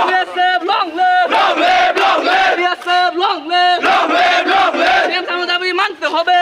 BSF long live BSF long live BSF দাবি মানতে হবে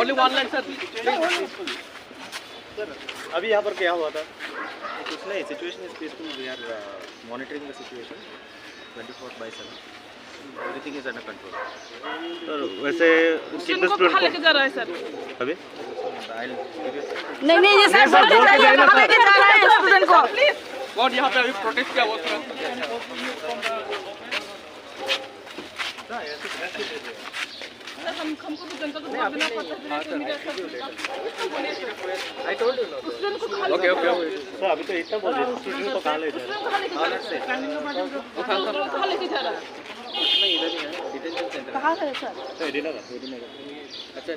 Only one line, sir. अभी यहाँ पर क्या हुआ था? कुछ नहीं, situation is peaceful. We are monitoring the situation 24/7. Everything is under control. Sir वैसे कितने स्टूडेंट को लेके जा रहा है सर? अभी नहीं ये सर बोल के जा रहा है स्टूडेंट को. और यहाँ पे अभी प्रोटेस्ट किया हुआ था. हमको तो जनता को देना पड़ता है. ओके सर अभी तो इतना बोल रहे स्टूडेंट को कहाँ ले जा रहे हैं? कहाँ लेके जा रहा है? नहीं इधर ही है डिटेंशन सेंटर. कहाँ है सर? डिनर अच्छा